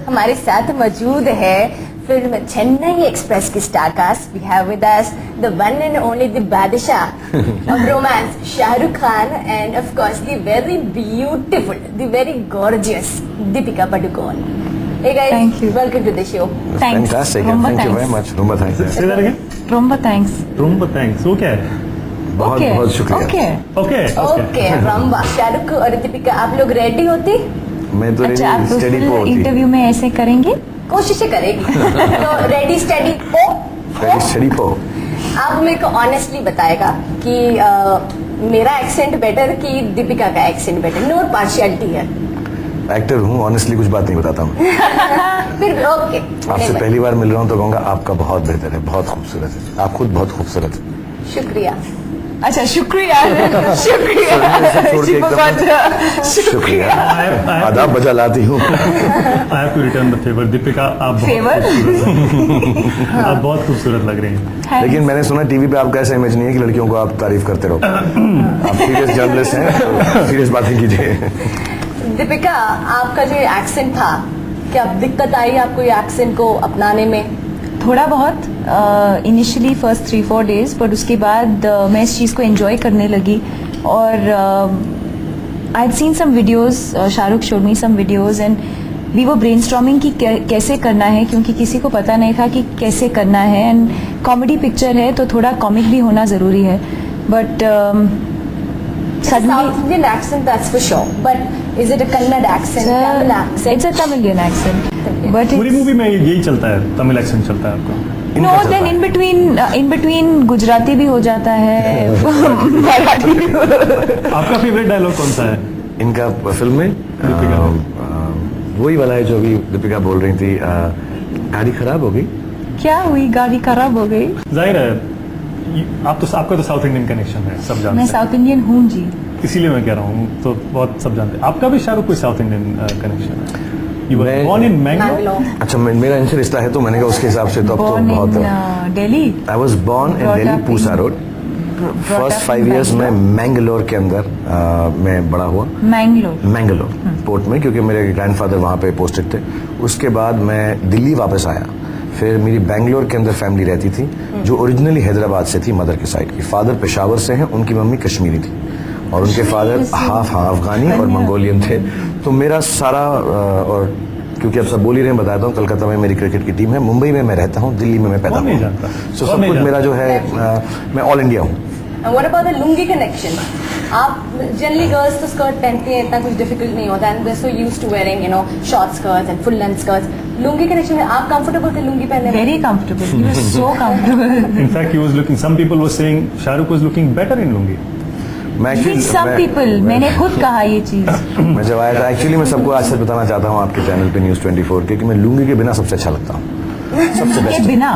हमारे साथ मौजूद है फिल्म चेन्नई एक्सप्रेस की star cast. We have with us the one and only the badshah of romance Shahrukh Khan and of course the very beautiful the very gorgeous Deepika Padukone. Hey guys, Thank you. welcome to the show. Thanks. Fantastic. Rumba Thank you thanks. very much. Rumba thanks. Say that again. Rumba thanks. Rumba thanks. वो क्या है? बहुत Okay. बहुत शुक्रिया. Okay. Okay. Okay, रंबा. Shahrukh और दीपिका आप लोग ready होती? मैं तो अच्छा, आप स्टडी को होती. इंटरव्यू में ऐसे करेंगे? कोशिशें करेगी. तो ready steady Ready, steady po. आप मेरे को ऑनेस्टली बताएगा कि मेरा एक्सेंट बेटर कि दीपिका का एक्सेंट बेटर. नो पार्शियलिटी है. एक्टर हूँ, ऑनेस्टली कुछ बात नहीं बताता हूँ. फिर ओके. आपसे पहली बार मिल रहा हूँ तो कहूँगा आपका बहुत बेहतर है, बहुत खूबसूरत है. आप खुद बहुत खूबसूरत है. शुक्रिया. अच्छा शुक्रिया. शुक्रिया. छोड़ के एकदम शुक्रिया. आदाब बजा लाती हूँ. I have to return the favor. Deepika आप Favor? आप बहुत खूबसूरत लग रही हैं. लेकिन मैंने सुना टीवी पे आपका ऐसा इमेज नहीं है कि लड़कियों को आप तारीफ करते रहो. आप सीरियस जर्नलिस्ट हैं, तो सीरियस बातें कीजिए. दीपिका आपका जो एक्सेंट था क्या दिक्कत आई आपको ये एक्सेंट को अपनाने में? थोड़ा बहुत इनिशियली फर्स्ट 3-4 डेज, पर उसके बाद मैं इस चीज़ को एंजॉय करने लगी. और I had seen some videos, Shahrukh showed me some videos and we वो ब्रेनस्टॉर्मिंग की कैसे करना है, क्योंकि किसी को पता नहीं था कि कैसे करना है. एंड कॉमेडी पिक्चर है तो थोड़ा कॉमिक भी होना ज़रूरी है. But South Indian accent, that's for sure. But is it a Kannada accent? Tamil accent? It's a Tamilian accent. But पूरी मूवी में यही चलता है, तमिल एक्सेंट चलता है आपका. no, then in between Gujarati भी हो जाता है. मराठी भी. आपका फेवरेट डायलॉग कौन सा है? इनका फिल्म में वही वाला है जो अभी दीपिका बोल रही थी. गाड़ी खराब हो गई. क्या हुई? गाड़ी खराब हो गई. जाहिर है आपका तो साउथ इंडियन कनेक्शन है, सब जानते मैं हैं. साउथ इंडियन हूँ जी. इसीलिए मैं कह रहा हूँ, तो बहुत सब जानते हैं. आपका भी शाहरुख कोई साउथ इंडियन कनेक्शन है. यू वर मैं- बोर्न इन मैंगलोर. Bangalore. अच्छा, मेरा इनसे रिश्ता है तो मैंने कहा उसके हिसाब से तो अब तो Born बहुत. in Delhi. I was born in Brought Delhi up Pusa in- road. Brought first up 5 in years में Bangalore. मैंगलोर के अंदर मैं बड़ा हुआ. मैंगलोर. मैंगलोर पोर्ट में, क्योंकि मेरे ग्रैंडफादर वहाँ पे पोस्टेड थे. उसके बाद मैं दिल्ली वापस आया. फिर मेरी बैंगलोर के अंदर फैमिली रहती थी जो ओरिजिनली हैदराबाद से थी, मदर के साइड की. फादर पेशावर से हैं, उनकी मम्मी कश्मीरी थी और उनके फादर हाफ अफगानी और मंगोलियन थे. तो मेरा सारा और क्योंकि अब सब बोल ही रहे हैं, बताता हूँ, कलकत्ता में मेरी क्रिकेट की टीम है, मुंबई में मैं रहता हूँ, दिल्ली में मैं पैदा कौन नहीं हुआ. जानता? सो कौन सब नहीं कुछ जानता? मेरा जो है मैं ऑल इंडिया हूँ. And what about the lungi connection? आप जनरली गर्ल्स तो स्कर्ट पहनती हैं, इतना कुछ डिफिकल्ट नहीं होता. And they're so used to wearing short skirts and full length skirts. Lungi connection में आप कंफर्टेबल थे लुंगी पहनने में? Very comfortable. You were so comfortable. In fact, he was looking. Some people were saying Shahrukh was looking better in lungi. मैं actually- Some मैं- people. मैंने खुद कहा ये चीज. मैं जब आया था, एक्चुअली मैं सबको आज सच बताना चाहता हूँ आपके चैनल पे न्यूज़ 24 के, कि मैं लुंगी के बिना सबसे अच्छा लगता हूँ. सबसे बेस्ट. बिना?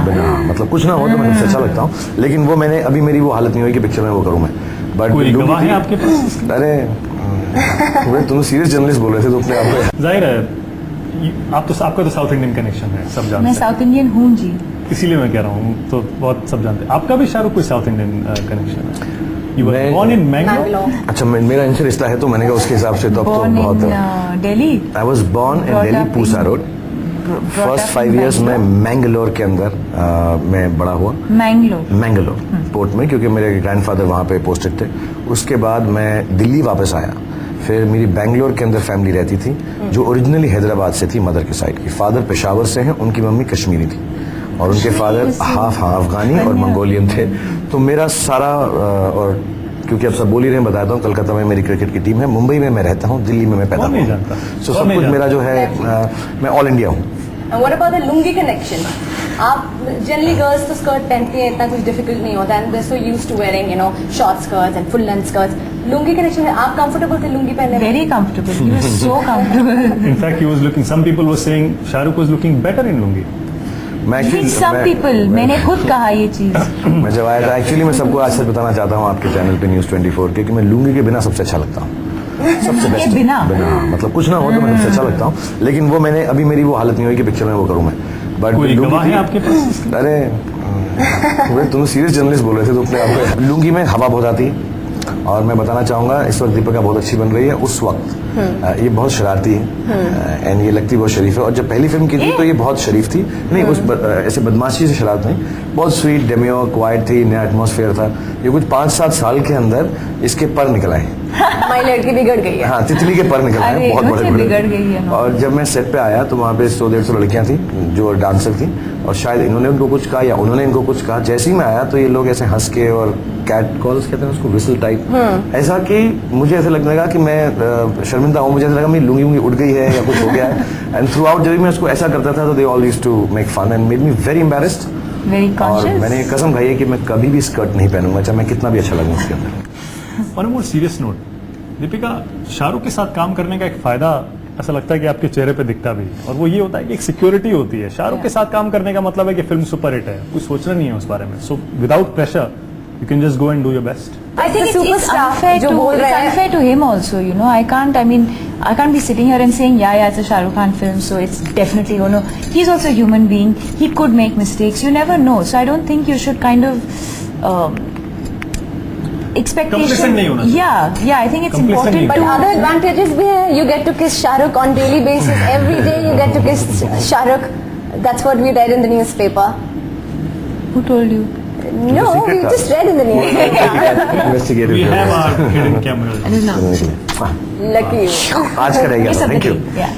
मतलब कुछ ना हो तो मैं सबसे अच्छा लगता हूँ. लेकिन वो मैंने अभी मेरी वो हालत नहीं हुई कि पिक्चर में वो करूँ मैं. बट कोई गवाह है आपके पास? अरे तुम सीरियस जर्नलिस्ट बोल रहे थे तो अपने आप को. जाहिर है आपका तो साउथ इंडियन कनेक्शन है, सब जानते मैं हैं. साउथ इंडियन हूँ जी. इसीलिए मैं कह रहा हूँ, तो बहुत सब जानते हैं. आपका भी शाहरुख कोई साउथ इंडियन कनेक्शन है. यू वर मैं- बोर्न इन मैंगलोर. Bangalore. अच्छा, मेरा इनसे रिश्ता है तो मैंने कहा उसके हिसाब से तो अब तो Born बहुत. in Delhi. I was born in Brought Delhi up in- Pusa road. Brought first up 5 in years में Bangalore. मैंगलोर के अंदर मैं बड़ा हुआ. मैंगलोर. मैंगलोर पोर्ट में, क्योंकि मेरे ग्रैंडफादर वहाँ पे पोस्टेड थे. उसके बाद मैं दिल्ली वापस आया. फिर मेरी बैंगलोर के अंदर फैमिली रहती थी जो ओरिजिनली हैदराबाद से थी, मदर के साइड की. फादर पेशावर से हैं, उनकी मम्मी कश्मीरी थी और उनके फादर हाफ अफगानी और मंगोलियन थे. तो मेरा सारा और क्योंकि अब सब बोल ही रहे हैं, बताता हूँ, कलकत्ता में मेरी क्रिकेट की टीम है, मुंबई में मैं रहता हूँ, दिल्ली में मैं पैदा कौन नहीं हुआ. जानता? सो कौन सब नहीं कुछ जानता? मेरा जो है मैं ऑल इंडिया हूँ. And what about the lungi connection? आप जनरली गर्ल्स तो स्कर्ट पहनती हैं, इतना कुछ डिफिकल्ट नहीं होता. And they're so used to wearing short skirts and full length skirts. Lungi connection में आप कंफर्टेबल थे लुंगी पहनने में? Very comfortable. You were so comfortable. In fact, he was looking. Some people were saying Shahrukh was looking better in lungi. मैं actually- Some मैं- people. मैंने खुद कहा ये चीज. मैं जब आया था, एक्चुअली मैं सबको आज सच बताना चाहता हूँ आपके चैनल पे न्यूज़ 24 के, कि मैं लुंगी के बिना सबसे अच्छा लगता हूँ. सबसे बेस्ट. बिना? मतलब कुछ ना हो तो मैं सबसे अच्छा लगता हूँ. लेकिन वो मैंने अभी मेरी वो हालत नहीं हुई कि पिक्चर में वो करूँ मैं. बट कोई गवाह है आपके पास? अरे तुम सीरियस जर्नलिस्ट बोल रहे थे तो अपने आप को. लुंगी में हवा बहुत आती है. और मैं बताना चाहूंगा इस वक्त दीपिका बहुत अच्छी बन रही है, उस वक्त ये बहुत शरारती है एंड ये लगती बहुत शरीफ है। और जब पहली फिल्म की थी तो ये बहुत शरीफ थी, नहीं उस ऐसे बदमाशी से शरारत नहीं, बहुत स्वीट डेमियो क्वाइट थी, नया एटमॉस्फेयर था। ये कुछ 5-7 साल के अंदर इसके पर निकल आए। हमारी लड़की बिगड़ गई है। हाँ, तितली के पर निकल आए, अरे, बहुत मुझसे बड़े बिगड़ गई है ना। और जब मैं सेट पे आया तो वहाँ पे 100-150 लड़कियां थी जो डांसर थी, और शायद इन्होंने उनको कुछ कहा या उन्होंने इनको कुछ कहा। जैसे ही मैं आया तो ये लोग ऐसे हंस के, और कैट कॉल्स कहते हैं उसको, विसल टाइप, ऐसा कि मुझे ऐसा लगने लगा कि मैं शर्मिंदा हूँ, मुझे ऐसा लगा मेरी लुंगी उड़ गई है या कुछ हो गया है। एंड थ्रू आउट जब भी मैं उसको ऐसा करता था तो they all used to make fun and made me very embarrassed. Very और कॉन्शियस। मैंने कसम खाई है कि मैं कभी भी स्कर्ट नहीं पहनूंगा, चाहे मैं कितना भी अच्छा लगूं उसके अंदर। On a more serious note, Deepika, Shahrukh के साथ काम करने का एक फायदा ऐसा लगता है कि आपके चेहरे पे दिखता भी है, और वो ये होता है कि एक सिक्योरिटी होती है। शाहरुख के साथ काम करने का मतलब है कि फिल्म सुपर हिट है, कुछ सोचना नहीं है उस बारे में। So without pressure you can just go and do your best. I think The it's superstar unfair जो to बोल it's रहा है। unfair to him also. You know, I can't be sitting here and saying yeah, it's a Shah Rukh Khan film, so it's definitely no. He's also a human being. He could make mistakes. You never know. So I don't think you should kind of expectation. Complacent नहीं होना चाहिए। Yeah, I think it's Complacent important नहीं But to. other advantages भी हैं. You get to kiss Shahrukh on daily basis. Every day you get to kiss Shahrukh. That's what we read in the newspaper. Who told you? No, we just read in the newspaper. Investigative We have our hidden cameras. I don't know. Lucky you. आज का रहेगा, It's thank you. okay. Yeah.